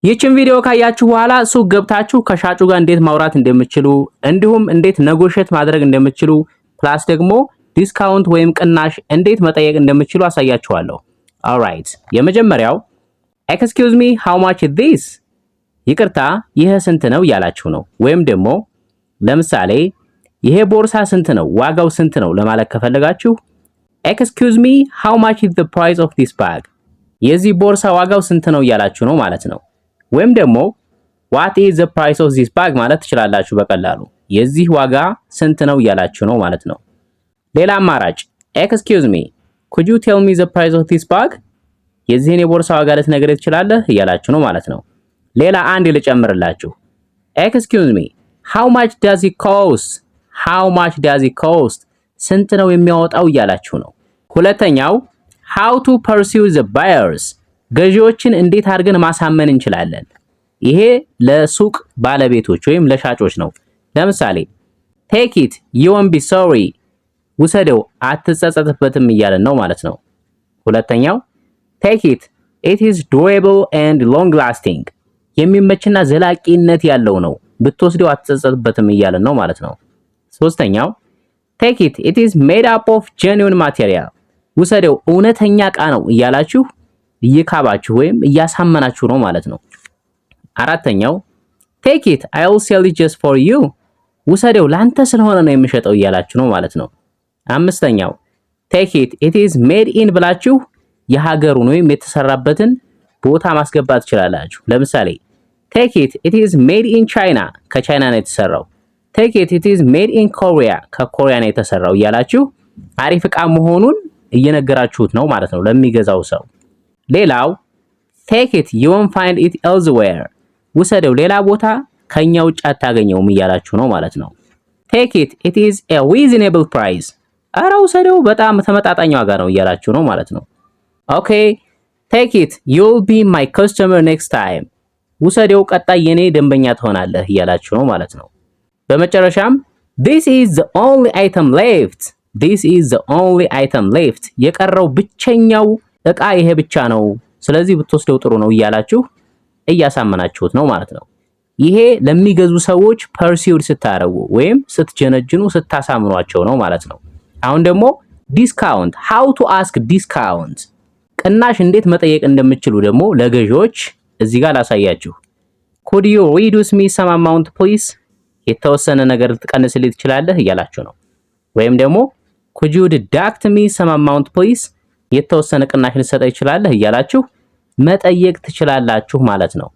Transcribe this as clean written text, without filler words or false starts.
ይህችን ቪዲዮ ካያችሁ በኋላ ሱቅ ገብታችሁ ከሻጩ ጋር እንዴት ማውራት እንደምትችሉ እንዲሁም እንዴት ነጎሼት ማድረግ እንደምትችሉ ፕላስ ደግሞ ዲስካውንት ወይም ቅናሽ እንዴት መጠየቅ እንደምትችሉ አሳያችኋለሁ። ኦልራይት የመጀመሪያው ኤክስኪውዝ ሚ ሃው ማች ኢዝ ዲስ? ይቅርታ ይሄ ስንት ነው እያላችሁ ነው። ወይም ደግሞ ለምሳሌ ይሄ ቦርሳ ስንት ነው፣ ዋጋው ስንት ነው ለማለት ከፈለጋችሁ ኤክስኪውዝ ሚ ሃው ማች ኢዝ ዘ ፕራይስ ኦፍ ዲስ ባግ? የዚህ ቦርሳ ዋጋው ስንት ነው እያላችሁ ነው ማለት ነው። ወይም ደግሞ ዋት ኢዝ ዘ ፕራይስ ኦፍ ዚስ ባግ ማለት ትችላላችሁ በቀላሉ የዚህ ዋጋ ስንት ነው እያላችሁ ነው ማለት ነው። ሌላ አማራጭ ኤክስኪውዝ ሚ ኩድ ዩ ቴል ሚ ዘ ፕራይስ ኦፍ ዲስ ባግ? የዚህን የቦርሳ ዋጋ ልትነግረኝ ትችላለህ እያላችሁ ነው ማለት ነው። ሌላ አንድ ልጨምርላችሁ። ኤክስኪውዝ ሚ ሃው ማች ዳዝ ኢት ኮስት? ሃው ማች ዳዝ ኢት ኮስት? ስንት ነው የሚያወጣው እያላችሁ ነው። ሁለተኛው ሃው ቱ ፐርሲው ዘ ባየርስ? ገዢዎችን እንዴት አድርገን ማሳመን እንችላለን? ይሄ ለሱቅ ባለቤቶች ወይም ለሻጮች ነው። ለምሳሌ ቴክ ኢት ዩ ወንት ቢ ሶሪ፣ ውሰደው አትጸጸትበትም እያለን ነው ማለት ነው። ሁለተኛው ቴክ ኢት ኢት ኢዝ ዱሬብል ኤንድ ሎንግ ላስቲንግ፣ የሚመችና ዘላቂነት ያለው ነው፣ ብትወስደው አትጸጸትበትም እያለን ነው ማለት ነው። ሶስተኛው ቴክ ኢት ኢት ኢዝ ሜድ አፕ ኦፍ ጄኒዩን ማቴሪያል፣ ውሰደው እውነተኛ ዕቃ ነው እያላችሁ እየካባችሁ ወይም እያሳመናችሁ ነው ማለት ነው። አራተኛው ቴክ ኢት አይ ዊል ሴል ኢት ጀስት ፎር ዩ፣ ውሰደው ላንተ ስለሆነ ነው የምሸጠው እያላችሁ ነው ማለት ነው። አምስተኛው ቴክ ኢት ኢት ኢዝ ሜድ ኢን ብላችሁ የሀገሩን ወይም የተሰራበትን ቦታ ማስገባት ትችላላችሁ። ለምሳሌ ቴክ ኢት ኢት ኢዝ ሜድ ኢን ቻይና፣ ከቻይና ነው የተሰራው። ቴክ ኢት ኢት ኢዝ ሜድ ኢን ኮሪያ፣ ከኮሪያ ነው የተሰራው እያላችሁ አሪፍ ዕቃ መሆኑን እየነገራችሁት ነው ማለት ነው ለሚገዛው ሰው። ሌላው ቴክ ኢት ዩ ወንት ፋይንድ ኢት ኤልዝዌር፣ ውሰደው ሌላ ቦታ ከኛ ውጭ አታገኘውም እያላችሁ ነው ማለት ነው። ቴክ ኢት ኢት ኢዝ ኤ ሪዝነብል ፕራይስ፣ ኧረ ውሰደው በጣም ተመጣጣኝ ዋጋ ነው እያላችሁ ነው ማለት ነው። ኦኬ ቴክ ኢት ዩ ዊል ቢ ማይ ከስተመር ኔክስት ታይም፣ ውሰደው ቀጣይ የኔ ደንበኛ ትሆናለህ እያላችሁ ነው ማለት ነው። በመጨረሻም this is the only item left፣ this is the only item left፣ የቀረው ብቸኛው ዕቃ ይሄ ብቻ ነው፣ ስለዚህ ብትወስደው ጥሩ ነው እያላችሁ እያሳመናችሁት ነው ማለት ነው። ይሄ ለሚገዙ ሰዎች ፐርሲውድ ስታረጉ ወይም ስትጀነጅኑ ስታሳምኗቸው ነው ማለት ነው። አሁን ደግሞ ዲስካውንት how to ask discount፣ ቅናሽ እንዴት መጠየቅ እንደምትችሉ ደግሞ ለገዢዎች እዚህ ጋር ላሳያችሁ። could you reduce me some amount please፣ የተወሰነ ነገር ልትቀንስልኝ ትችላለህ እያላችሁ ነው። ወይም ደግሞ could you deduct me some amount please፣ የተወሰነ ቅናሽ ልትሰጠኝ ትችላለህ እያላችሁ መጠየቅ ትችላላችሁ ማለት ነው።